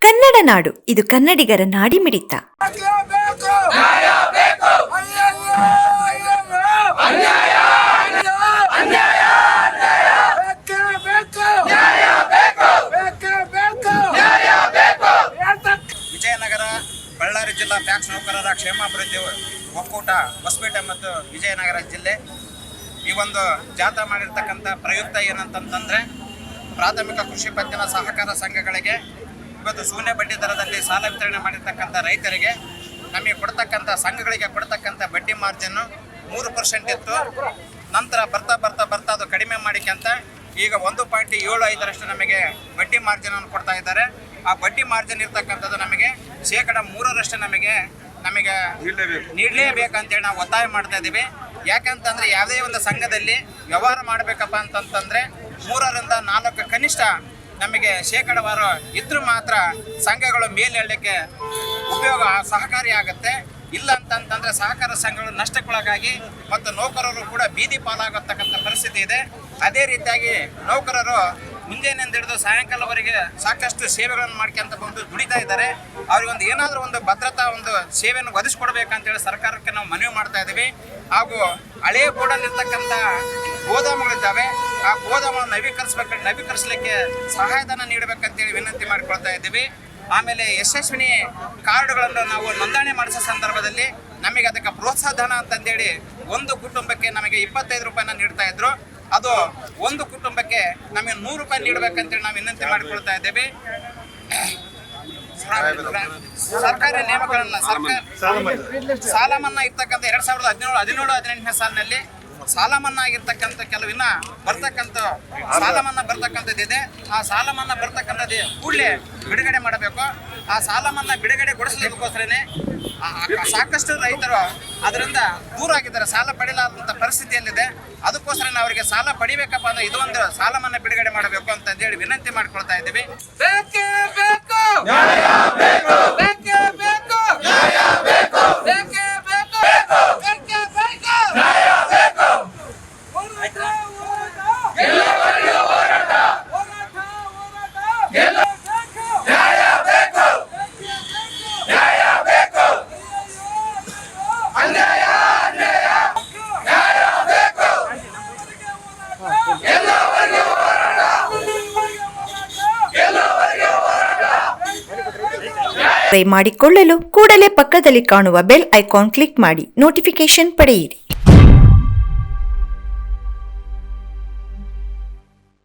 ಕನ್ನಡ ನಾಡು, ಇದು ಕನ್ನಡಿಗರ ನಾಡಿಮಿಡಿತ. ವಿಜಯನಗರ ಬಳ್ಳಾರಿ ಜಿಲ್ಲಾ ಪ್ಯಾಕ್ಸ್ ನೌಕರರ ಕ್ಷೇಮಾಭಿವೃದ್ಧಿ ಒಕ್ಕೂಟ ಹೊಸಪೇಟೆ ಮತ್ತು ವಿಜಯನಗರ ಜಿಲ್ಲೆ ಈ ಒಂದು ಜಾಥಾ ಮಾಡಿರ್ತಕ್ಕಂಥ ಪ್ರಯುಕ್ತ ಏನಂತಂತಂದರೆ, ಪ್ರಾಥಮಿಕ ಕೃಷಿ ಪತ್ತಿನ ಸಹಕಾರ ಸಂಘಗಳಿಗೆ ಇವತ್ತು ಶೂನ್ಯ ಬಡ್ಡಿ ದರದಲ್ಲಿ ಸಾಲ ವಿತರಣೆ ಮಾಡಿರ್ತಕ್ಕಂಥ ರೈತರಿಗೆ ನಮಗೆ ಕೊಡ್ತಕ್ಕಂಥ ಸಂಘಗಳಿಗೆ ಕೊಡ್ತಕ್ಕಂಥ ಬಡ್ಡಿ ಮಾರ್ಜಿನ್ನು 3% ಇತ್ತು. ನಂತರ ಬರ್ತಾ ಅದು ಕಡಿಮೆ ಮಾಡಿಕೊಂತ ಈಗ 1.75 ನಮಗೆ ಬಡ್ಡಿ ಮಾರ್ಜಿನನ್ನು ಕೊಡ್ತಾ ಇದ್ದಾರೆ. ಆ ಬಡ್ಡಿ ಮಾರ್ಜಿನ್ ಇರ್ತಕ್ಕಂಥದ್ದು ನಮಗೆ 3% ನಮಗೆ ನೀಡಲೇಬೇಕಂತೇಳಿ ನಾವು ಒತ್ತಾಯ ಮಾಡ್ತಾ ಇದ್ದೀವಿ. ಯಾಕಂತಂದರೆ ಯಾವುದೇ ಒಂದು ಸಂಘದಲ್ಲಿ ವ್ಯವಹಾರ ಮಾಡಬೇಕಪ್ಪ ಅಂತಂತಂದರೆ 3ರಿಂದ 4 ಕನಿಷ್ಠ ನಮಗೆ ಶೇಕಡವಾರು ಇದ್ರೂ ಮಾತ್ರ ಸಂಘಗಳು ಮೇಲೇಳಲಿಕ್ಕೆ ಉಪಯೋಗ ಸಹಕಾರಿಯಾಗುತ್ತೆ. ಇಲ್ಲ ಅಂತಂತಂದರೆ ಸಹಕಾರ ಸಂಘಗಳು ನಷ್ಟಕ್ಕೊಳಗಾಗಿ ಮತ್ತು ನೌಕರರು ಕೂಡ ಬೀದಿ ಪಾಲಾಗತಕ್ಕಂಥ ಪರಿಸ್ಥಿತಿ ಇದೆ. ಅದೇ ರೀತಿಯಾಗಿ ನೌಕರರು ಮುಂಜಾನೆಯಿಂದ ಹಿಡಿದು ಸಾಯಂಕಾಲವರೆಗೆ ಸಾಕಷ್ಟು ಸೇವೆಗಳನ್ನು ಮಾಡ್ಕೊಂತ ಬಂದು ದುಡಿತಾ ಇದ್ದಾರೆ. ಅವ್ರಿಗೊಂದು ಏನಾದರೂ ಒಂದು ಭದ್ರತಾ ಒಂದು ಸೇವೆಯನ್ನು ಒದಗಿಸ್ಕೊಡ್ಬೇಕಂತೇಳಿ ಸರ್ಕಾರಕ್ಕೆ ನಾವು ಮನವಿ ಮಾಡ್ತಾ ಇದ್ದೀವಿ. ಹಾಗೂ ಹಳೆಯ ಬೋರ್ಡಲ್ಲಿರ್ತಕ್ಕಂಥ ಗೋದಾಮುಗಳಿದ್ದಾವೆ, ಆ ಗೋದಾಮನ್ನು ನವೀಕರಿಸಲಿಕ್ಕೆ ಸಹಾಯಧನ ನೀಡಬೇಕಂತೇಳಿ ವಿನಂತಿ ಮಾಡಿಕೊಳ್ತಾ ಇದ್ದೀವಿ. ಆಮೇಲೆ ಯಶಸ್ವಿನಿ ಕಾರ್ಡುಗಳನ್ನು ನಾವು ನೋಂದಣಿ ಮಾಡಿಸೋ ಸಂದರ್ಭದಲ್ಲಿ ನಮಗೆ ಅದಕ್ಕೆ ಪ್ರೋತ್ಸಾಹ ಧನ ಅಂತಂದೇಳಿ ಒಂದು ಕುಟುಂಬಕ್ಕೆ ನಮಗೆ 25 ರೂಪಾಯಿನ ನೀಡ್ತಾ ಇದ್ರು. ಅದು ಒಂದು ಕುಟುಂಬಕ್ಕೆ ನಮಗೆ 100 ರೂಪಾಯಿ ನೀಡಬೇಕಂತೇಳಿ ನಾವು ವಿನಂತಿ ಮಾಡಿಕೊಳ್ತಾ ಇದ್ದೇವೆ. ಸರ್ಕಾರಿ ನೇಮಗಳನ್ನು ಸಾಲ ಮನ್ನಾ ಇರ್ತಕ್ಕಂಥ 2017-18 ಸಾಲಿನಲ್ಲಿ ಸಾಲ ಮನ್ನಾ ಆಗಿರ್ತಕ್ಕಂಥ ಕೆಲವಿನ ಸಾಲ ಮನ್ನಾ ಬರ್ತಕ್ಕಂಥದ್ದಿದೆ. ಆ ಸಾಲ ಮನ್ನಾ ಬರ್ತಕ್ಕಂಥದ್ದು ಕೂಡಲೇ ಬಿಡುಗಡೆ ಮಾಡಬೇಕು. ಆ ಸಾಲ ಮನ್ನಾ ಬಿಡುಗಡೆಗೊಳಿಸಲಿಕ್ಕೋಸ್ಕರನೇ ಸಾಕಷ್ಟು ರೈತರು ಅದರಿಂದ ದೂರ ಆಗಿದ್ದಾರೆ, ಸಾಲ ಪಡೆಯಲಾದಂಥ ಪರಿಸ್ಥಿತಿಯಲ್ಲಿದೆ. ಅದಕ್ಕೋಸ್ಕರ ಅವರಿಗೆ ಸಾಲ ಪಡಿಬೇಕಪ್ಪ ಅಂದ್ರೆ ಇದೊಂದು ಸಾಲ ಮನ್ನಾ ಬಿಡುಗಡೆ ಮಾಡಬೇಕು ಅಂತ ಹೇಳಿ ವಿನಂತಿ ಮಾಡ್ಕೊಳ್ತಾ ಇದ್ದೀವಿ. ಮಾಡಿಕೊಳ್ಳಲು ಕೂಡಲೇ ಪಕ್ಕದಲ್ಲಿ ಕಾಣುವ ಬೆಲ್ ಐಕಾನ್ ಕ್ಲಿಕ್ ಮಾಡಿ ನೋಟಿಫಿಕೇಶನ್ ಪಡೆಯಿರಿ.